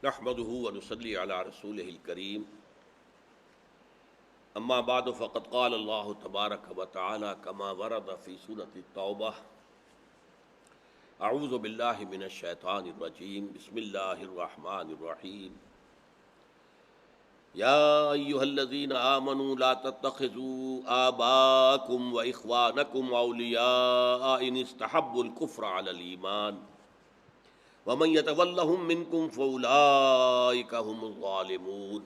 نحمده ونصلي على رسوله الكريم اما بعد فقد قال الله تبارك وتعالى كما ورد في سورة التوبة اعوذ بالله من الشيطان الرجيم بسم الله الرحمن الرحيم يا ايها الذين آمنوا لا تتخذوا آباءكم واخوانكم اولياء ان استحبوا الكفر على الايمان ومن يتولهم منكم فأولئك هم الظالمون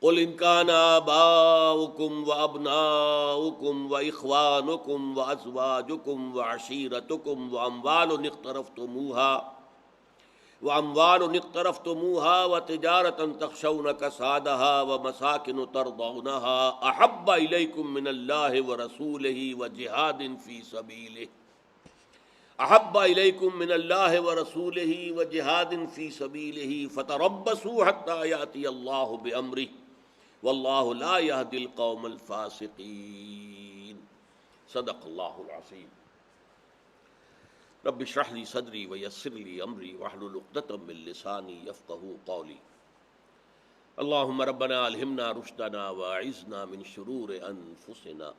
قل إن كان آباؤكم وأبناؤكم وإخوانكم وأزواجكم وعشيرتكم وأموال اقترفتموها وتجارة تخشون كسادها ومساكن ترضونها أحب إليكم من الله ورسوله وجهاد في سبيله فتربصوا حتى يأتي الله بأمره والله لا يهدي القوم الفاسقين صدق الله العظيم رب اشرح لي صدري ويسر لي أمري واحلل عقدة من لساني يفقهوا قولي اللهم ربنا ألهمنا رشدنا وأعذنا من شرور أنفسنا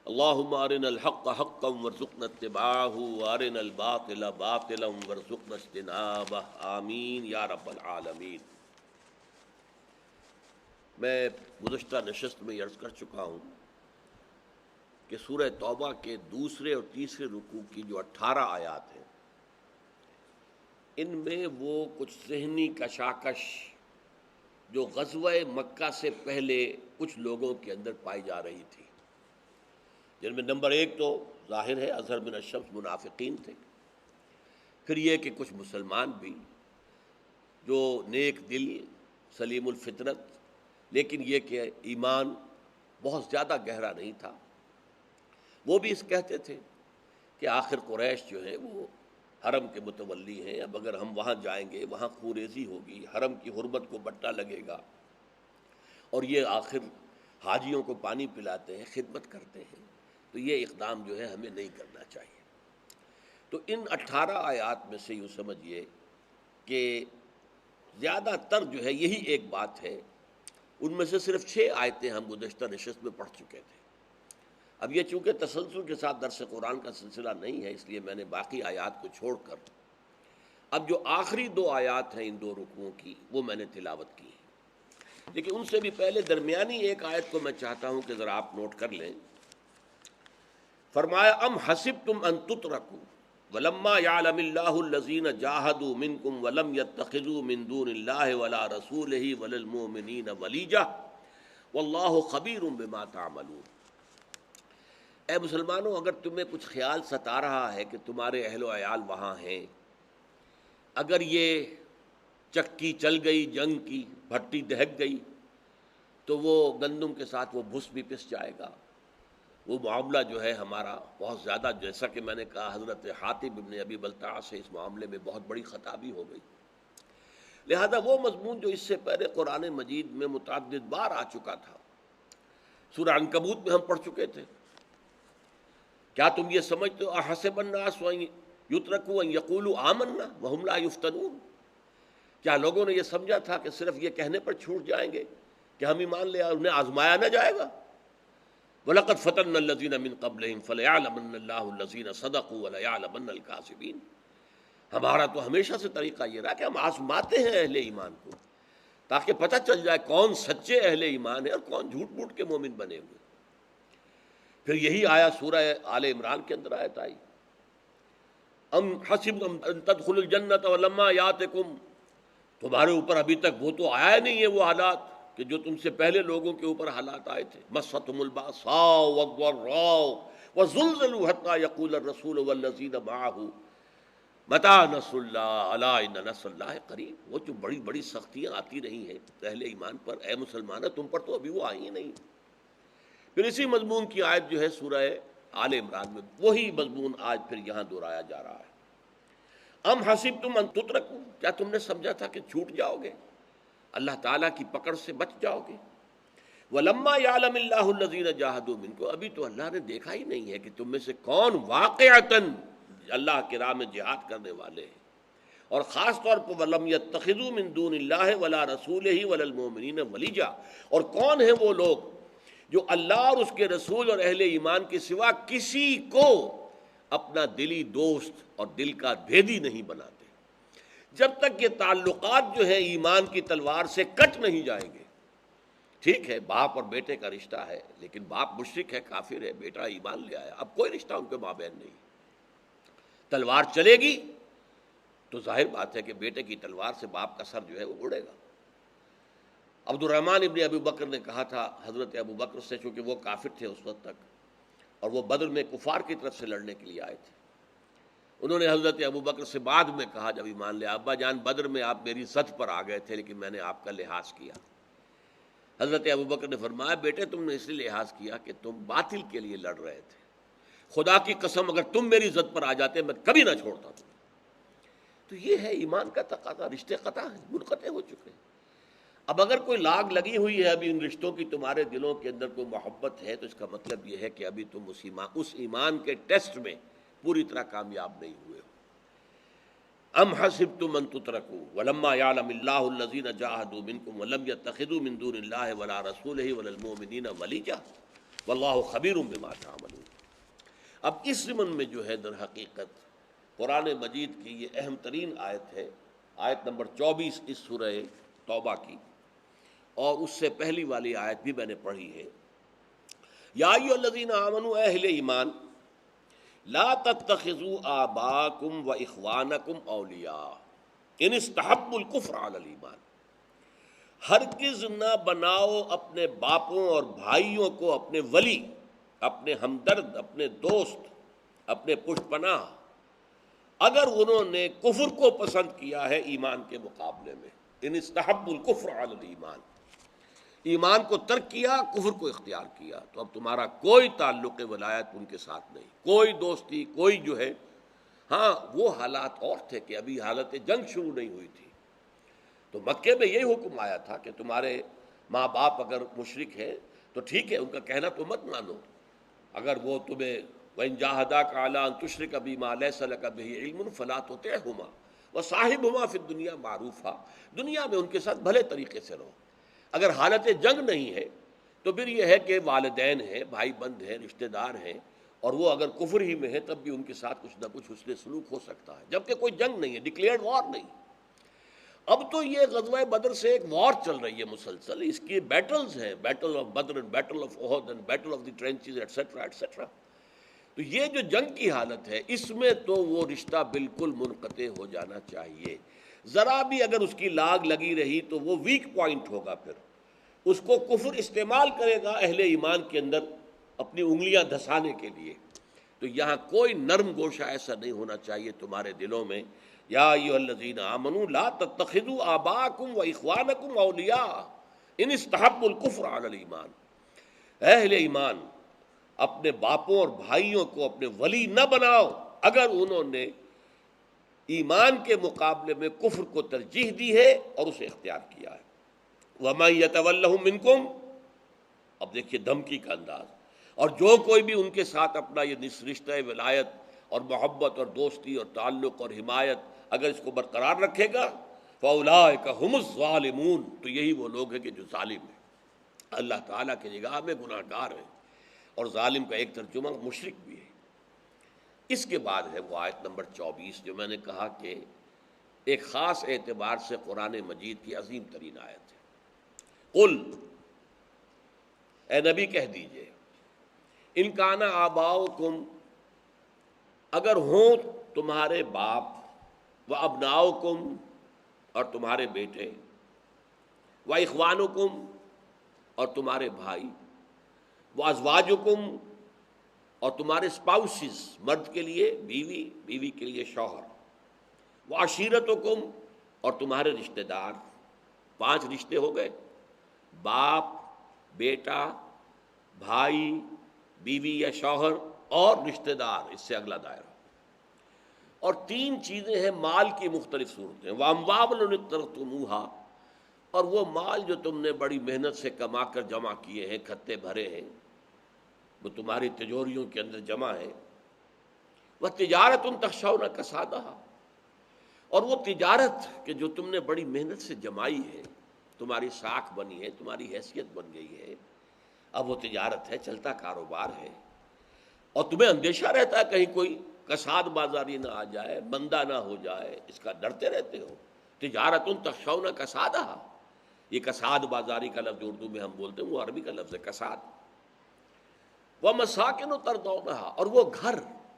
اللهم ارنا الحق حقا وارزقنا اتباعه وارنا الباطل باطلا وارزقنا اجتنابه آمین یا رب العالمین۔ میں گزشتہ نشست میں عرض کر چکا ہوں کہ سورہ توبہ کے دوسرے اور تیسرے رکوع کی جو 18 آیات ہیں ان میں وہ کچھ ذہنی کشاکش جو غزوہ مکہ سے پہلے کچھ لوگوں کے اندر پائی جا رہی تھی، جن میں نمبر 1 تو ظاہر ہے اظہر من الشمس منافقین تھے، پھر یہ کہ کچھ مسلمان بھی جو نیک دل سلیم الفطرت، لیکن یہ کہ ایمان بہت زیادہ گہرا نہیں تھا، وہ بھی اس کہتے تھے کہ آخر قریش جو ہے وہ حرم کے متولی ہیں، اب اگر ہم وہاں جائیں گے وہاں خوریزی ہوگی، حرم کی حرمت کو بٹا لگے گا، اور یہ آخر حاجیوں کو پانی پلاتے ہیں، خدمت کرتے ہیں، تو یہ اقدام جو ہے ہمیں نہیں کرنا چاہیے۔ تو ان 18 آیات میں سے یوں سمجھیے کہ زیادہ تر جو ہے یہی ایک بات ہے، ان میں سے صرف 6 آیتیں ہم گزشتہ نشست میں پڑھ چکے تھے۔ اب یہ چونکہ تسلسل کے ساتھ درس قرآن کا سلسلہ نہیں ہے، اس لیے میں نے باقی آیات کو چھوڑ کر اب جو آخری 2 آیات ہیں ان 2 رکوعوں کی وہ میں نے تلاوت کی ہے، لیکن ان سے بھی پہلے درمیانی ایک آیت کو میں چاہتا ہوں کہ ذرا آپ نوٹ کر لیں۔ فرمایا ام حسبتم ان تترکوا ولما يعلم الله الذين جاهدوا منكم ولم يتخذوا من دون الله ولا رسوله ولا المؤمنين وليجا والله خبير بما تعملون۔ اے مسلمانوں، اگر تمہیں کچھ خیال ستا رہا ہے کہ تمہارے اہل و عیال وہاں ہیں، اگر یہ چکی چل گئی، جنگ کی بھٹی دہک گئی، تو وہ گندم کے ساتھ وہ بھس بھی پس جائے گا۔ وہ معاملہ جو ہے ہمارا بہت زیادہ، جیسا کہ میں نے کہا، حضرت حاتب ابن ابی بلتعہ سے اس معاملے میں بہت بڑی خطا بھی ہو گئی۔ لہذا وہ مضمون جو اس سے پہلے قرآن مجید میں متعدد بار آ چکا تھا، سورہ عنکبوت میں ہم پڑھ چکے تھے۔ کیا تم یہ سمجھتے ہو احسب الناس ان یترکوا ان یقولوا آمنا وهم لا یفتنون، کیا لوگوں نے یہ سمجھا تھا کہ صرف یہ کہنے پر چھوٹ جائیں گے کہ ہم ایمان لے آئے، انہیں آزمایا نہ جائے گا؟ وَلَقَدْ فَتَنَّا الَّذِينَ مِن قَبْلِهِمْ فَلَيَعْلَمَنَّ اللَّهُ الَّذِينَ صَدَقُوا وَلَيَعْلَمَنَّ الْكَاذِبِينَ۔ ہمارا تو ہمیشہ سے طریقہ یہ رہا کہ ہم آزماتے ہیں اہل ایمان کو، تاکہ پتہ چل جائے کون سچے اہل ایمان ہے اور کون جھوٹ موٹ کے مومن بنے ہوئے۔ پھر یہی آیا سورہ آل عمران کے اندر آیت آئی، ام حسبتم ان تدخلوا الجنۃ ولما یاتکم، تمہارے اوپر ابھی تک وہ تو آیا نہیں ہے وہ حالات کہ جو تم سے پہلے لوگوں کے اوپر حالات آئے تھے، مستهم الباساء والضراء وزلزلوا حتى يقول الرسول والذين معه متى نصر الله الا ان نصر الله قریب۔ وہ جو بڑی بڑی سختیاں آتی رہی ہیں اہل ایمان پر، اے مسلمانوں تم پر تو ابھی وہ آئی ہی نہیں۔ پھر اسی مضمون کی آیت جو ہے سورہ آل عمران میں، وہی مضمون آج پھر یہاں دہرایا جا رہا ہے۔ ام حسبتم ان تترکوا، کیا تم نے سمجھا تھا کہ چھوٹ جاؤ گے، اللہ تعالیٰ کی پکڑ سے بچ جاؤ گے؟ وَلَمَّا يَعْلَمِ اللَّهُ الَّذِينَ جَاهَدُوا مِنكُمْ، ابھی تو اللہ نے دیکھا ہی نہیں ہے کہ تم میں سے کون واقعتاً اللہ کی راہ میں جہاد کرنے والے ہیں، اور خاص طور پر وَلَمْ يَتَّخِذُوا مِن دُونِ اللَّهِ وَلَا رَسُولِهِ وَلَا الْمُؤْمِنِينَ وَلِيجًا، اور کون ہیں وہ لوگ جو اللہ اور اس کے رسول اور اہل ایمان کے سوا کسی کو اپنا دلی دوست اور دل کا بھیدی نہیں بناتے، جب تک یہ تعلقات جو ہیں ایمان کی تلوار سے کٹ نہیں جائیں گے۔ ٹھیک ہے باپ اور بیٹے کا رشتہ ہے، لیکن باپ مشرک ہے، کافر ہے، بیٹا ایمان لے آیا، اب کوئی رشتہ ان کے مابین نہیں۔ تلوار چلے گی تو ظاہر بات ہے کہ بیٹے کی تلوار سے باپ کا سر جو ہے وہ اڑے گا۔ عبد الرحمن ابن ابی بکر نے کہا تھا حضرت ابو بکر سے، چونکہ وہ کافر تھے اس وقت تک اور وہ بدر میں کفار کی طرف سے لڑنے کے لیے آئے تھے، انہوں نے حضرت ابو بکر سے بعد میں کہا جب ایمان لے، ابا جان بدر میں آپ میری سطح پر آ گئے تھے لیکن میں نے آپ کا لحاظ کیا۔ حضرت ابو بکر نے فرمایا بیٹے تم نے اس لیے لحاظ کیا کہ تم باطل کے لیے لڑ رہے تھے، خدا کی قسم اگر تم میری ضد پر آ جاتے میں کبھی نہ چھوڑتا تم۔ تو یہ ہے ایمان کا تقاضا، رشتے قطع ہیں، منقطع ہو چکے ہیں۔ اب اگر کوئی لاگ لگی ہوئی ہے ابھی ان رشتوں کی، تمہارے دلوں کے اندر کوئی محبت ہے، تو اس کا مطلب یہ ہے کہ ابھی تم اس ایمان کے ٹیسٹ میں پوری طرح کامیاب نہیں ہوئے ہو۔ ام حسبتم ان تترکوا ولما یعلم اللہ الذین جاہدوا منکم ولم یتخذوا من دون اللہ ولا رسولہ ولا المؤمنین ولیجا واللہ خبیر بما تعملون۔ اب اس ضمن میں جو ہے در حقیقت قرآن مجید کی یہ اہم ترین آیت ہے، آیت نمبر 24 اس سورہ توبہ کی، اور اس سے پہلی والی آیت بھی میں نے پڑھی ہے۔ یا ایھا الذین آمنوا، اے اہل ایمان، لا تتخذوا آباءکم و اخوانکم اولیاء ان استحبوا الکفر علی الایمان، ہرگز نہ بناؤ اپنے باپوں اور بھائیوں کو اپنے ولی، اپنے ہمدرد، اپنے دوست، اپنے پشت پناہ، اگر انہوں نے کفر کو پسند کیا ہے ایمان کے مقابلے میں۔ ان استحبوا الکفر علی الایمان، ایمان کو ترک کیا، کفر کو اختیار کیا، تو اب تمہارا کوئی تعلق ولایت ان کے ساتھ نہیں، کوئی دوستی، کوئی جو ہے، ہاں وہ حالات اور تھے کہ ابھی حالت جنگ شروع نہیں ہوئی تھی، تو مکے میں یہی حکم آیا تھا کہ تمہارے ماں باپ اگر مشرک ہیں تو ٹھیک ہے ان کا کہنا تو مت مانو، اگر وہ تمہیں وَإِن جَاهَدَاكَ عَلَىٰ أَن تُشْرِكَ بِمَا لَيْسَ لَكَ بِهِ عِلْمٌ فَلَا تُطِعْهُمَا وَصَاحِبْهُمَا فِي الدُّنْيَا مَعْرُوفًا، دنیا میں ان کے ساتھ بھلے طریقے سے رہو۔ اگر حالت جنگ نہیں ہے تو پھر یہ ہے کہ والدین ہیں، بھائی بند ہیں، رشتہ دار ہیں، اور وہ اگر کفر ہی میں ہے تب بھی ان کے ساتھ کچھ نہ کچھ حسن سلوک ہو سکتا ہے، جبکہ کوئی جنگ نہیں ہے، ڈکلیئرڈ وار نہیں۔ اب تو یہ غزوہ بدر سے ایک وار چل رہی ہے مسلسل، اس کی بیٹلز ہیں، battle of Badr and battle of Uhud and battle of the trenches etcetera etcetera. تو یہ جو جنگ کی حالت ہے اس میں تو وہ رشتہ بالکل منقطع ہو جانا چاہیے، ذرا بھی اگر اس کی لاگ لگی رہی تو وہ ویک پوائنٹ ہوگا، پھر اس کو کفر استعمال کرے گا اہل ایمان کے اندر اپنی انگلیاں دھسانے کے لیے۔ تو یہاں کوئی نرم گوشہ ایسا نہیں ہونا چاہیے تمہارے دلوں میں۔ یا ایھا الذین آمنوا لا تتخذوا آباءکم و اخوانکم اولیاء ان استحبوا الکفر علی الایمان، اے اہل ایمان اپنے باپوں اور بھائیوں کو اپنے ولی نہ بناؤ اگر انہوں نے ایمان کے مقابلے میں کفر کو ترجیح دی ہے اور اسے اختیار کیا ہے۔ وَمَن يَتَوَلَّهُم مِّنكُمْ، اب دیکھیے دھمکی کا انداز، اور جو کوئی بھی ان کے ساتھ اپنا یہ رشتہ ولایت اور محبت اور دوستی اور تعلق اور حمایت اگر اس کو برقرار رکھے گا، فَأُولَٰئِكَ هُمُ الظَّالِمُونَ، تو یہی وہ لوگ ہیں کہ جو ظالم ہیں، اللہ تعالیٰ کی نگاہ میں گناہ گار ہیں، اور ظالم کا ایک ترجمہ مشرک بھی ہے۔ اس کے بعد ہے وہ آیت نمبر 24 جو میں نے کہا کہ ایک خاص اعتبار سے قرآن مجید کی عظیم ترین آیت ہے۔ قل، اے نبی کہہ دیجئے، ان کان آباؤکم، اگر ہوں تمہارے باپ، و ابناؤکم، اور تمہارے بیٹے، و اخوانکم، اور تمہارے بھائی، و ازواجکم، اور تمہارے اسپاؤسز، مرد کے لیے بیوی، بیوی کے لیے شوہر، و عشیرتکم، اور تمہارے رشتہ دار، 5 رشتے ہو گئے، باپ، بیٹا، بھائی، بیوی یا شوہر اور رشتہ دار، اس سے اگلا دائرہ، اور 3 چیزیں ہیں مال کی مختلف صورتیں، وَأَمْوَالٌ اقْتَرَفْتُمُوهَا، اور وہ مال جو تم نے بڑی محنت سے کما کر جمع کیے ہیں، کھتے بھرے ہیں، وہ تمہاری تجوریوں کے اندر جمع ہے، وَتِجَارَةٌ تَخْشَوْنَ كَسَادَهَا، اور وہ تجارت کہ جو تم نے بڑی محنت سے جمائی ہے، تمہاری ساکھ بنی ہے، تمہاری حیثیت بن گئی ہے، اب وہ تجارت ہے، چلتا کاروبار ہے، اور تمہیں اندیشہ رہتا ہے کہیں کوئی کساد بازاری نہ آ جائے، بندہ نہ ہو جائے، اس کا ڈرتے رہتے ہو۔ تجارت تخشون کسادہ، یہ کساد بازاری کا لفظ اردو میں ہم بولتے ہیں، وہ عربی کا لفظ ہے کساد۔ وَمَسَاكِنُ تَرْضَوْنَهَا، اور وہ گھر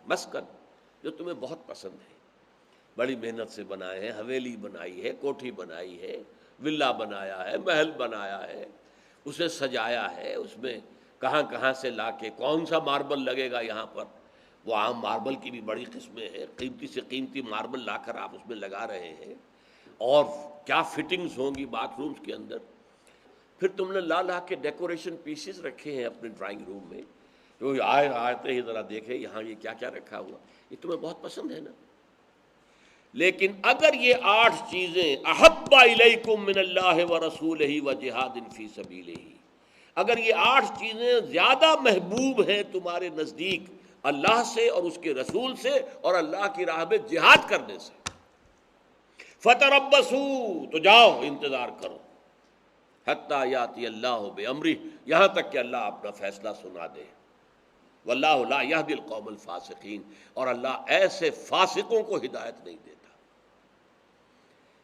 مسکن جو تمہیں بہت پسند ہے، بڑی محنت سے بنائے ہیں، حویلی بنائی ہے، کوٹھی بنائی ہے، ولا بنایا ہے، محل بنایا ہے، اسے سجایا ہے، اس میں کہاں کہاں سے لا کے کون سا ماربل لگے گا یہاں پر، وہ عام ماربل کی بھی بڑی قسمیں ہیں، قیمتی سے قیمتی ماربل لا کر آپ اس میں لگا رہے ہیں، اور کیا فٹنگز ہوں گی باتھ رومز کے اندر۔ پھر تم نے لا لا کے ڈیکوریشن پیسز رکھے ہیں اپنے ڈرائنگ روم میں، جو آتے ہی ذرا دیکھے یہاں یہ کیا کیا رکھا ہوا، یہ تمہیں بہت پسند ہے نا۔ لیکن اگر یہ 8 چیزیں احب الیکم من اللہ ورسولہ وجہاد فی سبیلہ، اگر یہ 8 چیزیں زیادہ محبوب ہیں تمہارے نزدیک اللہ سے اور اس کے رسول سے اور اللہ کی راہ میں جہاد کرنے سے، فتربصوا، تو جاؤ انتظار کرو، حتی یاتی اللہ بامرہ، یہاں تک کہ اللہ اپنا فیصلہ سنا دے، واللہ لا یہدی القوم الفاسقین، اور اللہ ایسے فاسقوں کو ہدایت نہیں دیتا۔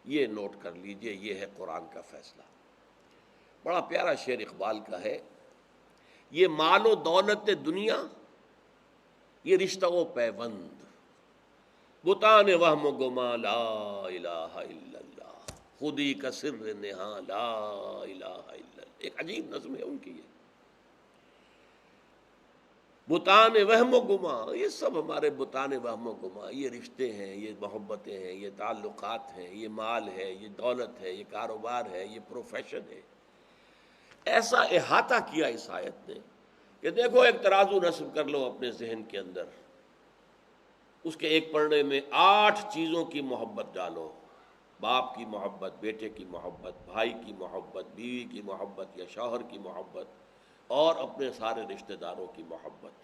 یہ نوٹ کر لیجئے، یہ ہے قرآن کا فیصلہ۔ بڑا پیارا شعر اقبال کا ہے، یہ مال و دولت دنیا، یہ رشتہ و پیوند، بتان وہم و گما لا الہ الا اللہ، خودی کا سر نہاں لا الہ الا اللہ، ایک عجیب نظم ہے ان کی یہ۔ بتان وہم و گما، یہ سب ہمارے بتان وہم و گما، یہ رشتے ہیں، یہ محبتیں ہیں، یہ تعلقات ہیں، یہ مال ہے، یہ دولت ہے، یہ کاروبار ہے، یہ پروفیشن ہے۔ ایسا احاطہ کیا اس آیت نے کہ دیکھو ایک ترازو نصب کر لو اپنے ذہن کے اندر، اس کے ایک پڑھنے میں 8 چیزوں کی محبت ڈالو، باپ کی محبت، بیٹے کی محبت، بھائی کی محبت، بیوی کی محبت یا شوہر کی محبت، اور اپنے سارے رشتہ داروں کی محبت،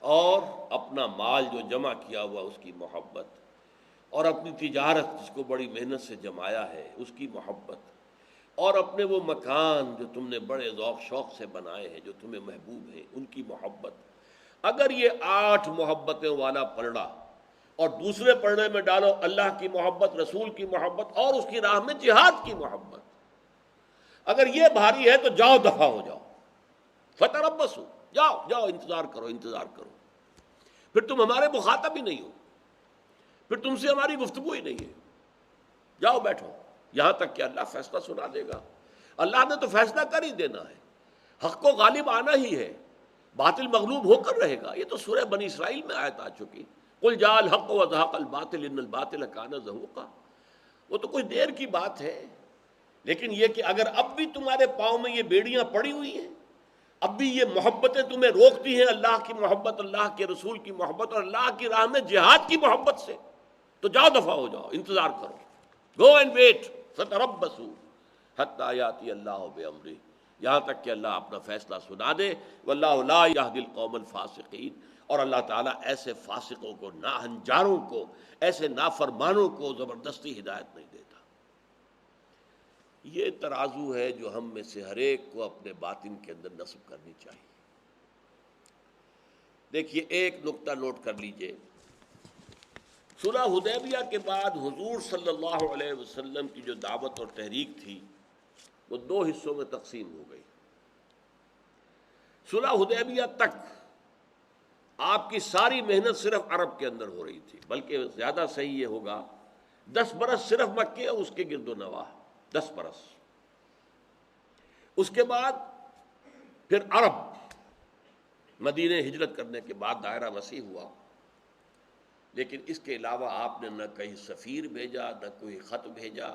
اور اپنا مال جو جمع کیا ہوا اس کی محبت، اور اپنی تجارت جس کو بڑی محنت سے جمایا ہے اس کی محبت، اور اپنے وہ مکان جو تم نے بڑے ذوق شوق سے بنائے ہیں جو تمہیں محبوب ہیں ان کی محبت۔ اگر یہ 8 محبتیں والا پلڑا، اور دوسرے پلڑے میں ڈالو اللہ کی محبت، رسول کی محبت، اور اس کی راہ میں جہاد کی محبت، اگر یہ بھاری ہے تو جاؤ دفع ہو جاؤ، فتربصوا، جاؤ جاؤ انتظار کرو انتظار کرو، پھر تم ہمارے مخاطب ہی نہیں ہو، پھر تم سے ہماری گفتگو ہی نہیں ہے، جاؤ بیٹھو یہاں تک کہ اللہ فیصلہ سنا دے گا۔ اللہ نے تو فیصلہ کر ہی دینا ہے، حق کو غالب آنا ہی ہے، باطل مغلوب ہو کر رہے گا۔ یہ تو سورہ بنی اسرائیل میں آیت آ چکی، قل جاء الحق وزهق الباطل ان الباطل كان زهوقا، وہ تو کچھ دیر کی بات ہے، لیکن یہ کہ اگر اب بھی تمہارے پاؤں میں یہ بیڑیاں پڑی ہوئی ہیں، اب بھی یہ محبتیں تمہیں روکتی ہیں اللہ کی محبت، اللہ کے رسول کی محبت اور اللہ کی راہ میں جہاد کی محبت سے، تو جاؤ دفع ہو جاؤ، انتظار کرو، گو اینڈ ویٹ، فتربصوا حتی یاتی اللہ بامرہ، یہاں تک کہ اللہ اپنا فیصلہ سنا دے، واللہ لا یہدی القوم الفاسقین، اور اللہ تعالیٰ ایسے فاسقوں کو، ناہنجاروں کو، ایسے نافرمانوں کو زبردستی ہدایت نہیں دیتا۔ یہ ترازو ہے جو ہم میں سے ہر ایک کو اپنے باطن کے اندر نصب کرنی چاہیے۔ دیکھیے ایک نقطہ نوٹ کر لیجئے، صلح حدیبیہ کے بعد حضور صلی اللہ علیہ وسلم کی جو دعوت اور تحریک تھی وہ 2 حصوں میں تقسیم ہو گئی۔ صلح حدیبیہ تک آپ کی ساری محنت صرف عرب کے اندر ہو رہی تھی، بلکہ زیادہ صحیح یہ ہوگا 10 برس صرف مکے اور اس کے گرد و نواح، 10 برس۔ اس کے بعد پھر عرب، مدینہ ہجرت کرنے کے بعد دائرہ وسیع ہوا، لیکن اس کے علاوہ آپ نے نہ کہیں سفیر بھیجا، نہ کوئی خط بھیجا،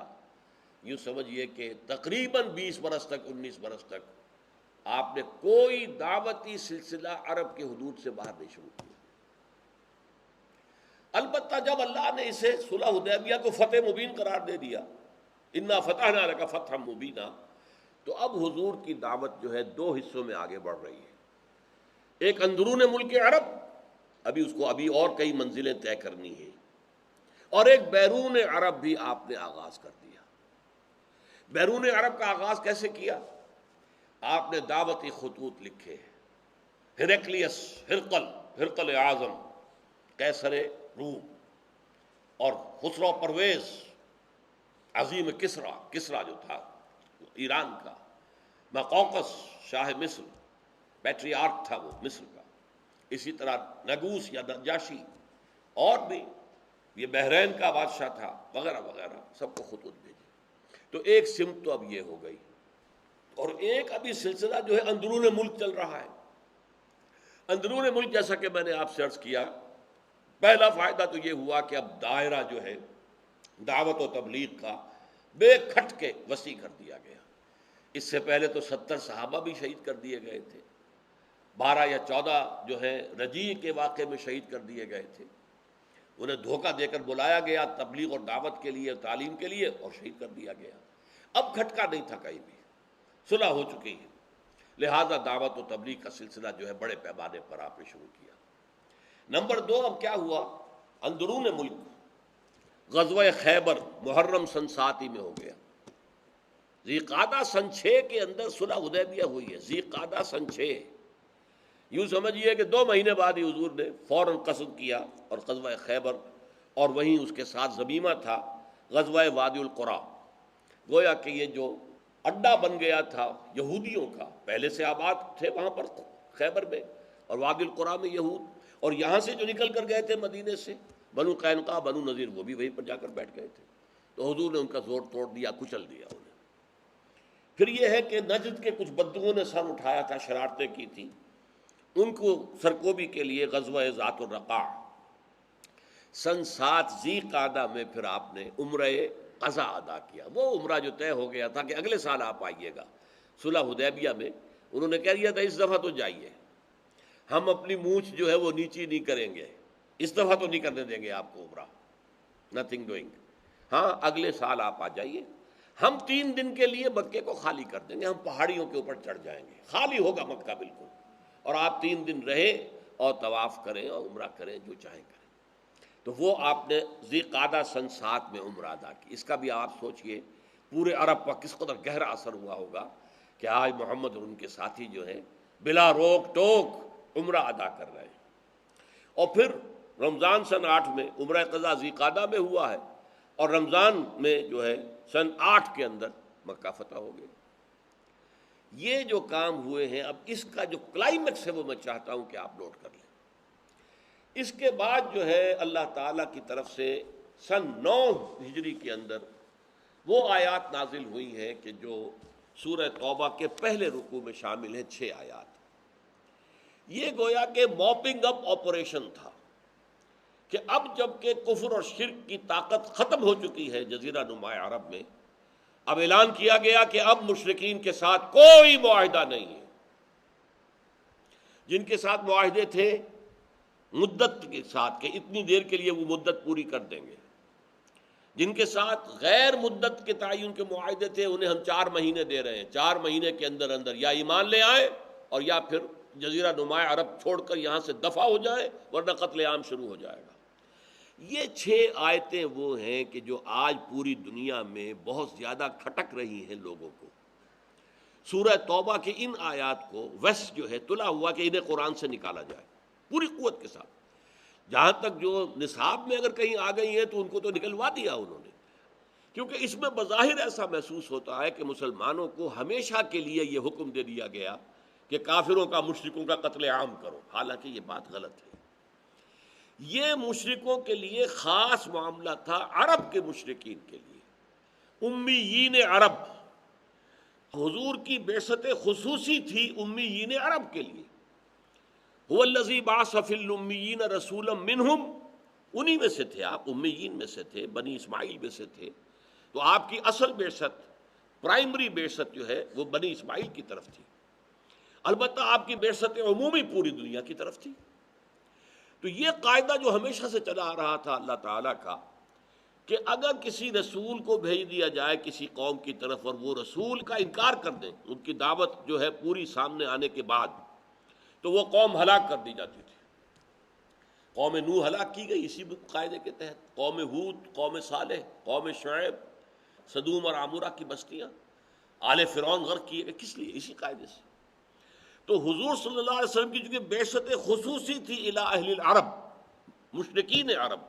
یوں سمجھیے کہ تقریباً 20 برس تک، 19 برس تک آپ نے کوئی دعوتی سلسلہ عرب کے حدود سے باہر نہیں شروع کیا۔ البتہ جب اللہ نے اسے صلح حدیبیہ کو فتح مبین قرار دے دیا، انا فتحنا لک فتحا مبینا، تو اب حضور کی دعوت جو ہے 2 حصوں میں آگے بڑھ رہی ہے۔ ایک اندرون ملک عرب، ابھی اس کو ابھی اور کئی منزلیں طے کرنی ہیں، اور ایک بیرون عرب بھی آپ نے آغاز کر دیا۔ بیرون عرب کا آغاز کیسے کیا؟ آپ نے دعوتی خطوط لکھے، ہرقلیس، ہرقل اعظم، قیصر روم، اور خسرو پرویز، عظیم کسرا جو تھا ایران کا، مقوقس شاہ مصر، پیٹریارک تھا وہ مصر کا، اسی طرح نگوس یا نجاشی، اور بھی یہ بحرین کا بادشاہ تھا، وغیرہ وغیرہ، سب کو خطوط بھیجے۔ تو ایک سمت تو اب یہ ہو گئی، اور ایک ابھی سلسلہ جو ہے اندرون ملک چل رہا ہے۔ اندرون ملک جیسا کہ میں نے آپ سے عرض کیا، پہلا فائدہ تو یہ ہوا کہ اب دائرہ جو ہے دعوت و تبلیغ کا بے کھٹ کے وسیع کر دیا گیا۔ اس سے پہلے تو 70 صحابہ بھی شہید کر دیے گئے تھے، 12 یا 14 جو ہے رجیع کے واقعے میں شہید کر دیے گئے تھے، انہیں دھوکہ دے کر بلایا گیا تبلیغ اور دعوت کے لیے، تعلیم کے لیے، اور شہید کر دیا گیا۔ اب کھٹکا نہیں تھا کہیں بھی، صلح ہو چکی ہے، لہذا دعوت و تبلیغ کا سلسلہ جو ہے بڑے پیمانے پر آپ نے شروع کیا۔ نمبر 2، اب کیا ہوا؟ اندرون ملک غزوہ خیبر محرم سن 7 میں ہو گیا۔ ذی قعدہ سن 6 کے اندر صلح حدیبیہ ہوئی ہے، ذی قعدہ سن 6، یوں سمجھیے کہ 2 مہینے بعد ہی حضور نے فوراً قصد کیا اور غزوہ خیبر، اور وہیں اس کے ساتھ ضمیمہ تھا غزوہ وادی القریٰ۔ گویا کہ یہ جو اڈا بن گیا تھا یہودیوں کا، پہلے سے آباد تھے وہاں پر خیبر میں اور وادی القریٰ میں یہود، اور یہاں سے جو نکل کر گئے تھے مدینے سے بنو قینقاع، بنو نذیر، وہ بھی وہیں پر جا کر بیٹھ گئے تھے، تو حضور نے ان کا زور توڑ دیا، کچل دیا انہیں۔ پھر یہ ہے کہ نجد کے کچھ بدوؤں نے سر اٹھایا تھا، شرارتیں کی تھیں، ان کو سرکوبی کے لیے غزوہ ذات الرقاع سن 7 ذی قعدہ میں پھر آپ نے عمرہ قضا ادا کیا۔ وہ عمرہ جو طے ہو گیا تھا کہ اگلے سال آپ آئیے گا، صلح حدیبیہ میں انہوں نے کہہ دیا تھا اس دفعہ تو جائیے، ہم اپنی مونچھ جو ہے وہ نیچی نہیں کریں گے، اس دفعہ تو نہیں کرنے دیں گے آپ کو عمرہ، نتھنگ ڈوئنگ، ہاں اگلے سال آپ آ جائیے، ہم 3 دن کے لیے مکے کو خالی کر دیں گے، ہم پہاڑیوں کے اوپر چڑھ جائیں گے، خالی ہوگا مکہ بالکل، اور آپ 3 دن رہیں اور طواف کریں اور عمرہ کریں، جو چاہیں کریں۔ تو وہ آپ نے ذی قعدہ سن 7 میں عمرہ ادا کی۔ اس کا بھی آپ سوچئے پورے عرب پر کس قدر گہرا اثر ہوا ہوگا کہ آج محمد اور ان کے ساتھی جو ہیں بلا روک ٹوک عمرہ ادا کر رہے ہیں۔ اور پھر رمضان سن 8 میں عمرہ قضا ذی قعدہ میں ہوا ہے، اور رمضان میں جو ہے سن 8 کے اندر مکہ فتح ہو گیا۔ یہ جو کام ہوئے ہیں، اب اس کا جو کلائمیکس ہے وہ میں چاہتا ہوں کہ آپ نوٹ کر لیں۔ اس کے بعد جو ہے اللہ تعالیٰ کی طرف سے سن 9 ہجری کے اندر وہ آیات نازل ہوئی ہیں کہ جو سورہ توبہ کے پہلے رکوع میں شامل ہیں، 6 آیات۔ یہ گویا کہ موپنگ اپ آپریشن تھا کہ اب جب کہ کفر اور شرک کی طاقت ختم ہو چکی ہے جزیرہ نما عرب میں، اب اعلان کیا گیا کہ اب مشرکین کے ساتھ کوئی معاہدہ نہیں ہے۔ جن کے ساتھ معاہدے تھے مدت کے ساتھ کہ اتنی دیر کے لیے وہ مدت پوری کر دیں گے، جن کے ساتھ غیر مدت کے تعین کے معاہدے تھے انہیں ہم 4 مہینے دے رہے ہیں، 4 مہینے کے اندر اندر یا ایمان لے آئیں اور یا پھر جزیرہ نما عرب چھوڑ کر یہاں سے دفع ہو جائیں، ورنہ قتل عام شروع ہو جائے گا۔ یہ 6 آیتیں وہ ہیں کہ جو آج پوری دنیا میں بہت زیادہ کھٹک رہی ہیں لوگوں کو۔ سورہ توبہ کی ان آیات کو ویس جو ہے تلا ہوا کہ انہیں قرآن سے نکالا جائے پوری قوت کے ساتھ، جہاں تک جو نصاب میں اگر کہیں آ گئی ہیں تو ان کو تو نکلوا دیا انہوں نے، کیونکہ اس میں بظاہر ایسا محسوس ہوتا ہے کہ مسلمانوں کو ہمیشہ کے لیے یہ حکم دے دیا گیا کہ کافروں کا، مشرکوں کا قتل عام کرو، حالانکہ یہ بات غلط ہے۔ یہ مشرکوں کے لیے خاص معاملہ تھا، عرب کے مشرکین کے لیے، امیین عرب، حضور کی بعثت خصوصی تھی امیین عرب کے لیے۔ هو الذی بعث فی الامیین رسولا منہم، انہی میں سے تھے آپ، امیین میں سے تھے، بنی اسماعیل میں سے تھے، تو آپ کی اصل بعثت، پرائمری بعثت جو ہے وہ بنی اسماعیل کی طرف تھی، البتہ آپ کی بعثت عمومی پوری دنیا کی طرف تھی۔ تو یہ قاعدہ جو ہمیشہ سے چلا آ رہا تھا اللہ تعالیٰ کا کہ اگر کسی رسول کو بھیج دیا جائے کسی قوم کی طرف اور وہ رسول کا انکار کر دیں، ان کی دعوت جو ہے پوری سامنے آنے کے بعد، تو وہ قوم ہلاک کر دی جاتی تھی۔ قوم نوح ہلاک کی گئی اسی قاعدے کے تحت، قوم ہود، قوم صالح، قوم شعیب، سدوم اور عمورہ کی بستیاں، آل فرعون غرق کیے گئے، کس لیے؟ اسی قاعدے سے۔ تو حضور صلی اللہ علیہ وسلم کی چونکہ بعثت خصوصی تھی الی اہل العرب، مشرکین عرب،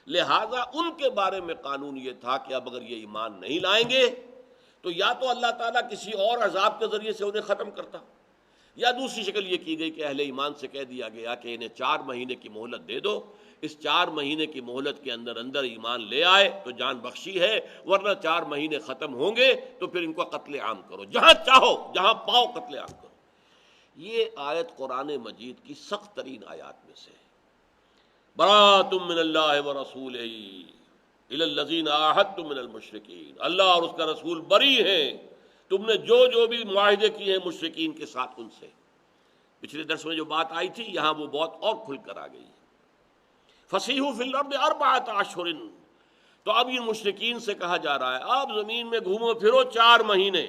لہذا ان کے بارے میں قانون یہ تھا کہ اب اگر یہ ایمان نہیں لائیں گے تو یا تو اللہ تعالیٰ کسی اور عذاب کے ذریعے سے انہیں ختم کرتا، یا دوسری شکل یہ کی گئی کہ اہل ایمان سے کہہ دیا گیا کہ انہیں 4 مہینے کی مہلت دے دو، اس 4 مہینے کی مہلت کے اندر اندر ایمان لے آئے تو جان بخشی ہے، ورنہ 4 مہینے ختم ہوں گے تو پھر ان کو قتل عام کرو، جہاں چاہو جہاں پاؤ قتل عام کرو۔ یہ آیت قرآن مجید کی سخت ترین آیات میں سے ہے۔ براۃ من اللہ ورسولہ الی الذین عاہدتم من المشرکین، اللہ اور اس کا رسول بری ہیں تم نے جو بھی معاہدے کیے ہیں مشرکین کے ساتھ ان سے۔ پچھلے درس میں جو بات آئی تھی یہاں وہ بہت اور کھل کر آ گئی۔ فسیحوا فی الارض 4 اشہر، تو اب ان مشرکین سے کہا جا رہا ہے آپ زمین میں گھومو پھرو 4 مہینے۔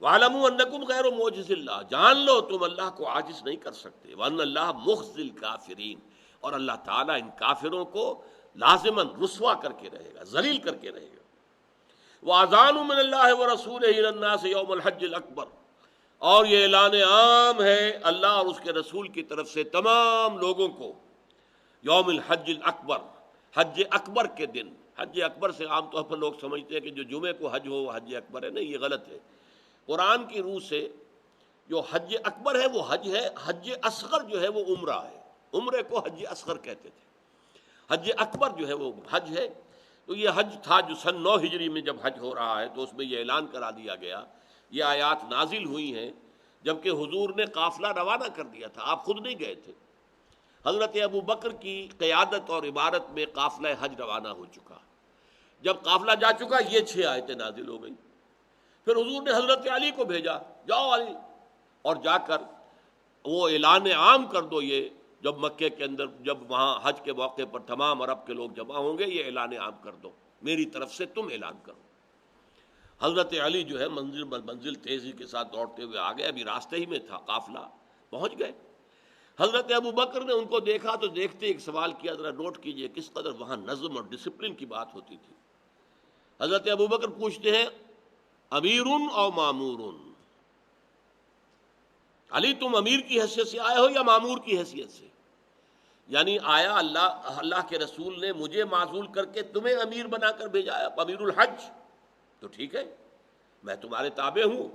وَاعْلَمُوا أَنَّكُمْ غَيْرُ مُعْجِزِ اللَّهِ، جان لو تم اللہ کو عاجز نہیں کر سکتے، وَأَنَّ اللَّهَ مُخْزِي الْكَافِرِينَ، اور اللہ تعالیٰ ان کافروں کو لازماً رسوا کر کے رہے گا، ذلیل کر کے رہے گا۔ وَأَذَانٌ مِّنَ اللَّهِ وَرَسُولِهِ إِلَى النَّاسِ يَوْمَ الْحَجِّ الْأَكْبَرِ، اور یہ اعلان عام ہے اللہ اور اس کے رسول کی طرف سے تمام لوگوں کو یوم الحج الاکبر، حج اکبر کے دن۔ حج اکبر سے عام طور پر لوگ سمجھتے ہیں کہ جو جمعے کو حج ہو وہ حج اکبر ہے، نہیں، یہ غلط ہے۔ قرآن کی روح سے جو حج اکبر ہے وہ حج ہے، حج اصغر جو ہے وہ عمرہ ہے، عمرے کو حج اصغر کہتے تھے، حج اکبر جو ہے وہ حج ہے۔ تو یہ حج تھا جو سن 9 ہجری میں جب حج ہو رہا ہے تو اس میں یہ اعلان کرا دیا گیا، یہ آیات نازل ہوئی ہیں جبکہ حضور نے قافلہ روانہ کر دیا تھا، آپ خود نہیں گئے تھے، حضرت ابو بکر کی قیادت اور عبارت میں قافلہ حج روانہ ہو چکا۔ جب قافلہ جا چکا یہ 6 آیتیں نازل ہو گئیں۔ پھر حضور نے حضرت علی کو بھیجا، جاؤ علی، اور جا کر وہ اعلان عام کر دو، یہ جب مکے کے اندر جب وہاں حج کے موقع پر تمام عرب کے لوگ جمع ہوں گے یہ اعلان عام کر دو، میری طرف سے تم اعلان کرو۔ حضرت علی جو ہے منزل منزل تیزی کے ساتھ دوڑتے ہوئے آ گئے، ابھی راستے ہی میں تھا قافلہ، پہنچ گئے۔ حضرت ابو بکر نے ان کو دیکھا تو دیکھتے ایک سوال کیا، ذرا نوٹ کیجئے کس قدر وہاں نظم اور ڈسپلن کی بات ہوتی تھی۔ حضرت ابو بکر پوچھتے ہیں امیر او مامور، علی تم امیر کی حیثیت سے آئے ہو یا مامور کی حیثیت سے؟ یعنی آیا اللہ کے رسول نے مجھے معزول کر کے تمہیں امیر بنا کر بھیجا ہے، امیر الحج، تو ٹھیک ہے میں تمہارے تابع ہوں،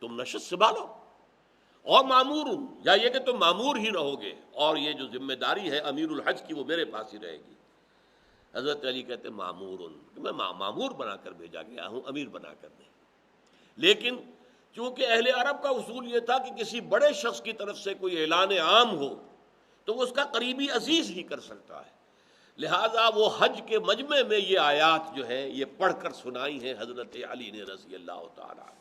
تم نشست سنبھالو، اور مامور ہوں، یا یہ کہ تم مامور ہی رہو گے اور یہ جو ذمہ داری ہے امیر الحج کی وہ میرے پاس ہی رہے گی۔ حضرت علی کہتے مامور، میں مامور بنا کر بھیجا گیا ہوں، امیر بنا کر نہیں۔ لیکن چونکہ اہل عرب کا اصول یہ تھا کہ کسی بڑے شخص کی طرف سے کوئی اعلان عام ہو تو وہ اس کا قریبی عزیز ہی کر سکتا ہے، لہٰذا وہ حج کے مجمع میں یہ آیات جو ہے یہ پڑھ کر سنائی ہیں حضرت علی نے رضی اللہ تعالیٰ عنہ۔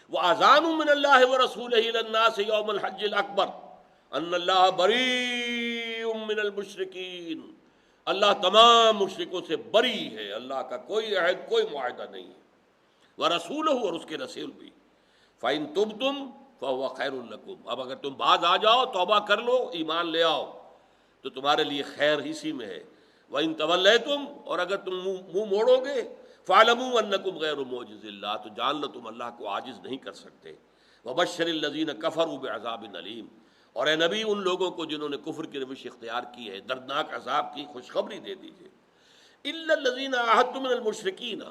وَأَذَانٌ مِّنَ اللَّهِ وَرَسُولِهِ إِلَى النَّاسِ يَوْمَ الْحَجِّ الْأَكْبَرِ أَنَّ اللَّهَ بَرِيءٌ مِّنَ الْمُشْرِكِينَ، اللہ تمام مشرکوں سے بری ہے، اللہ کا کوئی عہد کوئی معاہدہ نہیں ہے، وَرَسُولُهُ، اور اس کے رسول بھی، فَإِن تُبْتُمْ فَهُوَ خَيْرٌ لَكُمْ، اب اگر تم باز آ جاؤ، توبہ کر لو، ایمان لے آؤ تو تمہارے لیے خیر اسی میں ہے، وَإِن تَوَلَّيْتُمْ، اور اگر تم منہ موڑو گے، فَاعْلَمُوا أَنَّكُمْ غَيْرُ مُعْجِزِ اللَّهِ، تو جان لو تم اللہ کو عاجز نہیں کر سکتے، وَبَشِّرِ الَّذِينَ كَفَرُوا بِعَذَابٍ أَلِيمٍ، اور اے نبی ان لوگوں کو جنہوں نے کفر کی روش اختیار کی ہے دردناک عذاب کی خوشخبری دے دیجیے۔ إِلَّا الَّذِينَ عَاهَدتُّم مِّنَ الْمُشْرِكِينَ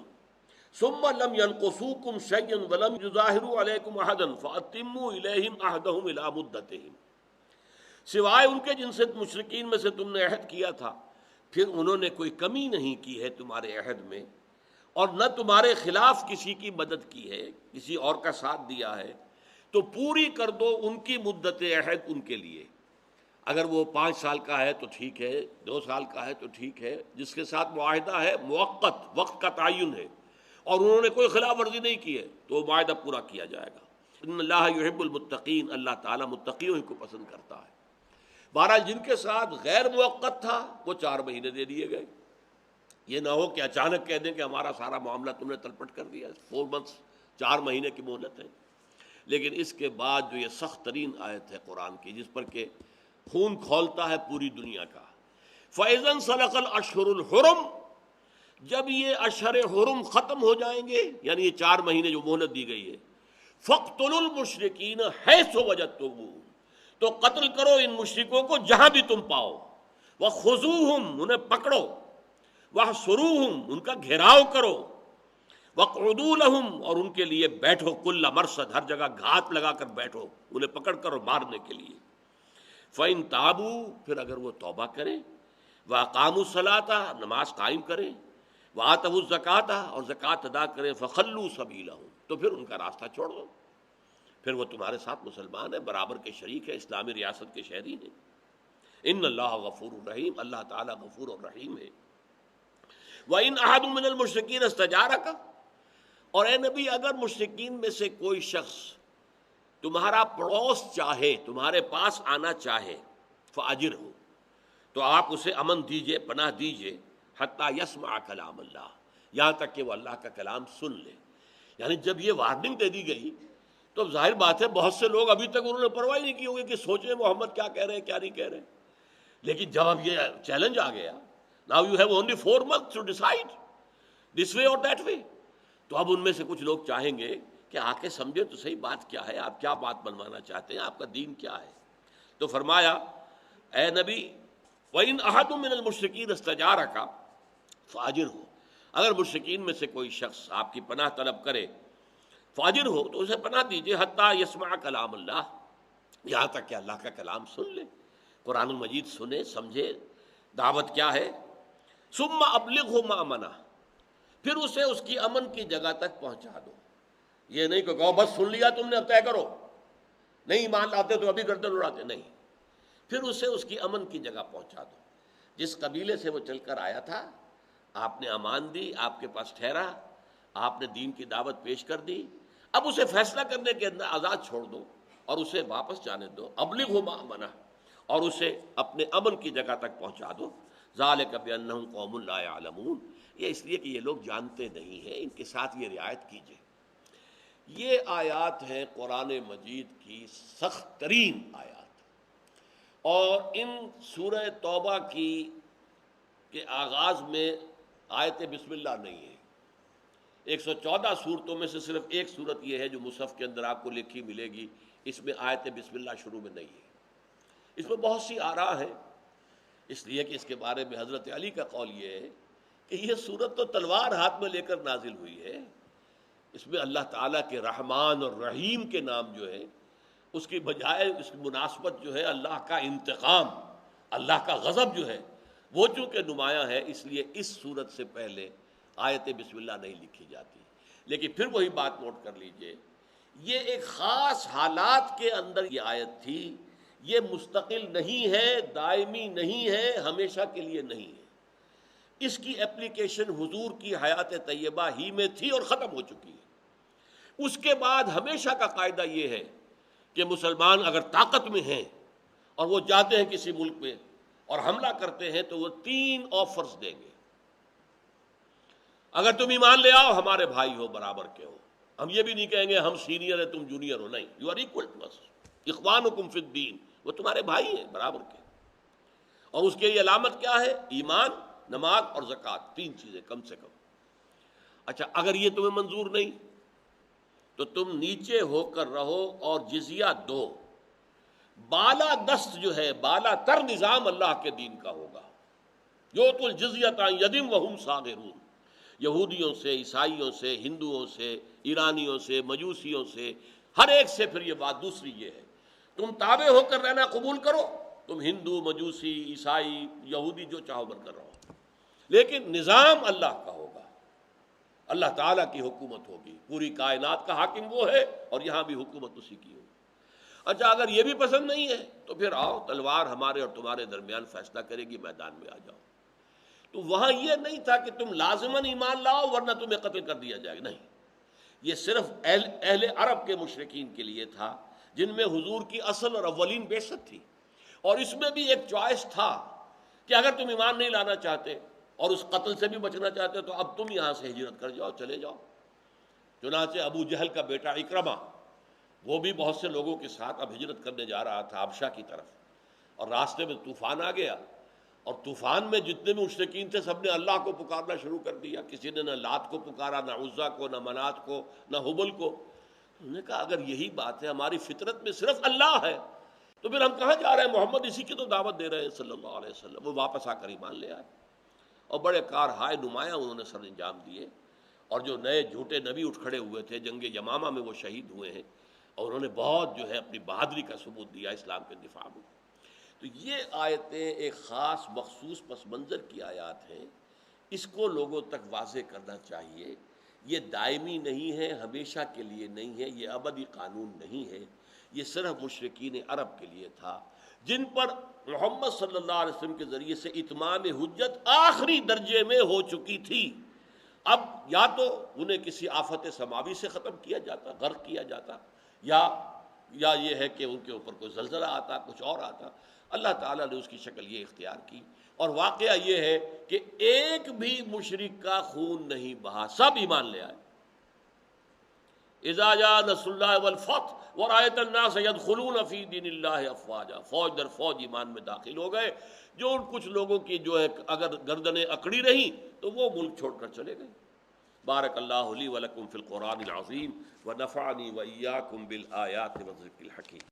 ثُمَّ لَمْ يَنقُصُوكُمْ شَيْئًا وَلَمْ يُظَاهِرُوا عَلَيْكُمْ أَحَدًا فَأَتِمُّوا إِلَيْهِمْ عَهْدَهُمْ إِلَىٰ مُدَّتِهِمْ، سوائے ان کے جن سے مشرکین میں سے تم نے عہد کیا تھا، پھر انہوں نے کوئی کمی نہیں کی ہے تمہارے عہد میں، اور نہ تمہارے خلاف کسی کی مدد کی ہے، کسی اور کا ساتھ دیا ہے، تو پوری کر دو ان کی مدت عہد ان کے لیے۔ اگر وہ 5 سال کا ہے تو ٹھیک ہے، 2 سال کا ہے تو ٹھیک ہے، جس کے ساتھ معاہدہ ہے موقت وقت کا تعین ہے اور انہوں نے کوئی خلاف ورزی نہیں کی ہے تو وہ معاہدہ پورا کیا جائے گا۔ ان اللہ یحب المتقین، اللہ تعالیٰ متقیوں کو پسند کرتا ہے۔ بہرحال جن کے ساتھ غیر موقت تھا وہ 4 مہینے دے دیے گئے، یہ نہ ہو کہ اچانک کہہ دیں کہ ہمارا سارا معاملہ تم نے تلپٹ کر دیا، 4 months 4 مہینے کی مہلت ہے۔ لیکن اس کے بعد جو یہ سخت ترین آیت ہے قرآن کی، جس پر کہ خون کھولتا ہے پوری دنیا کا. فَإِذَا انْسَلَخَ الْأَشْهُرُ الْحُرُمُ، جب یہ اشہر حرم ختم ہو جائیں گے، یعنی یہ 4 مہینے جو مہلت دی گئی ہے، فَاقْتُلُوا الْمُشْرِكِينَ حَيْثُ وَجَدتُّمُوهُمْ، تو قتل کرو ان مشرکوں کو جہاں بھی تم پاؤ. وَخُذُوهُمْ، انہیں پکڑو. وَاحْصُرُوهُمْ، ان کا گھیراؤ کرو. وَاقْعُدُوا لَهُمْ، اور ان کے لیے بیٹھو کل مرصد، ہر جگہ گھات لگا کر بیٹھو انہیں پکڑ کر اور مارنے کے لیے. فَإِن تَابُوا، پھر اگر وہ توبہ کریں، وَأَقَامُوا الصَّلَاةَ، نماز قائم کریں، وَآتَوُا الزَّکَاةَ، اور زکوٰۃ ادا کریں، فَخَلُّوا سَبِیلَهُم، تو پھر ان کا راستہ چھوڑ دو، پھر وہ تمہارے ساتھ مسلمان ہیں، برابر کے شریک ہے، اسلامی ریاست کے شہری ہیں. ان اللہ غفور الرحیم، اللہ تعالیٰ غفور الرحیم ہے. وَإِنْ أَحَدٌ مِّنَ الْمُشْرِكِينَ اسْتَجَارَكَ، اور اے نبی اگر مشرکین میں سے کوئی شخص تمہارا پڑوس چاہے، تمہارے پاس آنا چاہے، فَأَجِرْهُ، تو آپ اسے امن دیجئے، پناہ دیجئے، حتیٰ یسمع کلام اللہ، یہاں تک کہ وہ اللہ کا کلام سن لے. یعنی جب یہ وارننگ دے دی گئی تو ظاہر بات ہے بہت سے لوگ ابھی تک انہوں نے پرواہ نہیں کی ہوگی کہ سوچیں محمد کیا کہہ رہے ہیں کیا نہیں کہہ رہے. لیکن جب اب یہ چیلنج آ گیا، now you have only 4 months to decide this way or that way، تو اب ان میں سے کچھ لوگ چاہیں گے کہ آ کے سمجھے تو صحیح بات کیا ہے، آپ کیا بات بنوانا چاہتے ہیں، آپ کا دین کیا ہے. تو فرمایا اے نبی وَإِنْ أَحَدٌ مِّنَ الْمُشْرِكِينَ اسْتَجَارَكَ فَأَجِرْهُ، اگر مشرکین میں سے کوئی شخص آپ کی پناہ طلب کرے، فَأَجِرْهُ، تو اسے پناہ دیجئے، حتیٰ یسمع کلام اللہ، یہاں تک کہ اللہ کا کلام سن لے، قرآن المجید سنے سمجھے دعوت کیا ہے. ثم ابلغہ مأمنہ، پھر اسے اس کی امن کی جگہ تک پہنچا دو. یہ نہیں کہ کہو بس سن لیا تم نے اب طے کرو، نہیں ایمان لاتے تو ابھی گردن اڑاتے، نہیں، پھر اسے اس کی امن کی جگہ پہنچا دو. جس قبیلے سے وہ چل کر آیا تھا، آپ نے امان دی، آپ کے پاس ٹھہرا، آپ نے دین کی دعوت پیش کر دی، اب اسے فیصلہ کرنے کے اندر آزاد چھوڑ دو اور اسے واپس جانے دو. ابلغہ مأمنہ، اور اسے اپنے امن کی جگہ تک پہنچا دو. ذالک بانہم قوم لا یعلمون، یہ اس لیے کہ یہ لوگ جانتے نہیں ہیں، ان کے ساتھ یہ رعایت کیجیے. یہ آیات ہیں قرآن مجید کی سخت ترین آیات، اور ان سورہ توبہ کی کے آغاز میں آیت بسم اللہ نہیں ہے. 114 صورتوں میں سے صرف ایک صورت یہ ہے جو مصحف کے اندر آپ کو لکھی ملے گی، اس میں آیت بسم اللہ شروع میں نہیں ہے. اس میں بہت سی آراء ہیں، اس لیے کہ اس کے بارے میں حضرت علی کا قول یہ ہے کہ یہ صورت تو تلوار ہاتھ میں لے کر نازل ہوئی ہے، اس میں اللہ تعالیٰ کے رحمان اور رحیم کے نام جو ہے اس کی بجائے اس کی مناسبت جو ہے اللہ کا انتقام، اللہ کا غضب جو ہے وہ چونکہ نمایاں ہے، اس لیے اس صورت سے پہلے آیت بسم اللہ نہیں لکھی جاتی. لیکن پھر وہی بات نوٹ کر لیجئے، یہ ایک خاص حالات کے اندر یہ آیت تھی، یہ مستقل نہیں ہے، دائمی نہیں ہے، ہمیشہ کے لیے نہیں ہے. اس کی اپلیکیشن حضور کی حیات طیبہ ہی میں تھی اور ختم ہو چکی ہے. اس کے بعد ہمیشہ کا قاعدہ یہ ہے کہ مسلمان اگر طاقت میں ہیں اور وہ جاتے ہیں کسی ملک میں اور حملہ کرتے ہیں تو وہ 3 آفرز دیں گے. اگر تم ایمان لے آؤ ہمارے بھائی ہو، برابر کے ہو، ہم یہ بھی نہیں کہیں گے ہم سینئر ہیں تم جونیئر ہو، نہیں، یو آر ایکول ٹو اس، اخوانکم فی الدین، وہ تمہارے بھائی ہیں برابر کے. اور اس کی علامت کیا ہے؟ ایمان، نماز اور زکوٰۃ، 3 چیزیں کم سے کم. اچھا اگر یہ تمہیں منظور نہیں تو تم نیچے ہو کر رہو اور جزیہ دو. بالا دست جو ہے، بالا تر نظام اللہ کے دین کا ہوگا. یؤتوا الجزیۃ عن ید وہم صاغرون، یہودیوں سے، عیسائیوں سے، ہندوؤں سے، ایرانیوں سے، مجوسیوں سے، ہر ایک سے. پھر یہ بات دوسری یہ ہے تم تابع ہو کر رہنا قبول کرو، تم ہندو، مجوسی، عیسائی، یہودی جو چاہو بن کر رہو، لیکن نظام اللہ کا ہوگا، اللہ تعالیٰ کی حکومت ہوگی، پوری کائنات کا حاکم وہ ہے اور یہاں بھی حکومت اسی کی ہوگی. اچھا اگر یہ بھی پسند نہیں ہے تو پھر آؤ، تلوار ہمارے اور تمہارے درمیان فیصلہ کرے گی، میدان میں آ جاؤ. تو وہاں یہ نہیں تھا کہ تم لازماً ایمان لاؤ ورنہ تمہیں قتل کر دیا جائے گا، نہیں، یہ صرف اہل عرب کے مشرکین کے لیے تھا جن میں حضور کی اصل اور اولین بعثت تھی. اور اس میں بھی ایک چوائس تھا کہ اگر تم ایمان نہیں لانا چاہتے اور اس قتل سے بھی بچنا چاہتے تو اب تم یہاں سے ہجرت کر جاؤ، چلے جاؤ. چنانچہ ابو جہل کا بیٹا اکرمہ وہ بھی بہت سے لوگوں کے ساتھ اب ہجرت کرنے جا رہا تھا حبشہ کی طرف. اور راستے میں طوفان آ گیا، اور طوفان میں جتنے بھی مشرکین تھے سب نے اللہ کو پکارنا شروع کر دیا، کسی نے نہ لات کو پکارا، نہ عزا کو، نہ منات کو، نہ حبل کو۔ انہوں نے کہا اگر یہی بات ہے، ہماری فطرت میں صرف اللہ ہے، تو پھر ہم کہاں جا رہے ہیں؟ محمد اسی کی تو دعوت دے رہے ہیں صلی اللہ علیہ وسلم۔ وہ واپس آ کر ایمان لے آئے، اور بڑے کار ہائے نمایاں انہوں نے سر انجام دیے، اور جو نئے جھوٹے نبی اٹھ کھڑے ہوئے تھے جنگ یمامہ میں وہ شہید ہوئے ہیں، اور انہوں نے بہت جو ہے اپنی بہادری کا ثبوت دیا اسلام کے دفاع میں۔ تو یہ آیتیں ایک خاص مخصوص پس منظر کی آیات ہیں، اس کو لوگوں تک واضح کرنا چاہیے۔ یہ دائمی نہیں ہے، ہمیشہ کے لیے نہیں ہے، یہ ابدی قانون نہیں ہے، یہ صرف مشرکین عرب کے لیے تھا جن پر محمد صلی اللہ علیہ وسلم کے ذریعے سے اتمام حجت آخری درجے میں ہو چکی تھی۔ اب یا تو انہیں کسی آفت سماوی سے ختم کیا جاتا، غرق کیا جاتا، یا یہ ہے کہ ان کے اوپر کوئی زلزلہ آتا، کچھ اور آتا۔ اللہ تعالیٰ نے اس کی شکل یہ اختیار کی، اور واقعہ یہ ہے کہ ایک بھی مشرک کا خون نہیں بہا، سب ایمان لے آئے۔ اذا جاء نصر اللہ والفتح ورأیت الناس يدخلون فی دین اللہ افواجا، فوج در فوج ایمان میں داخل ہو گئے۔ جو ان کچھ لوگوں کی جو ہے اگر گردنیں اکڑی رہیں تو وہ ملک چھوڑ کر چلے گئے۔ بارک اللہ لی ولکم فی القرآن العظیم ونفعنی وإیاکم بالآیات والذکر الحکیم۔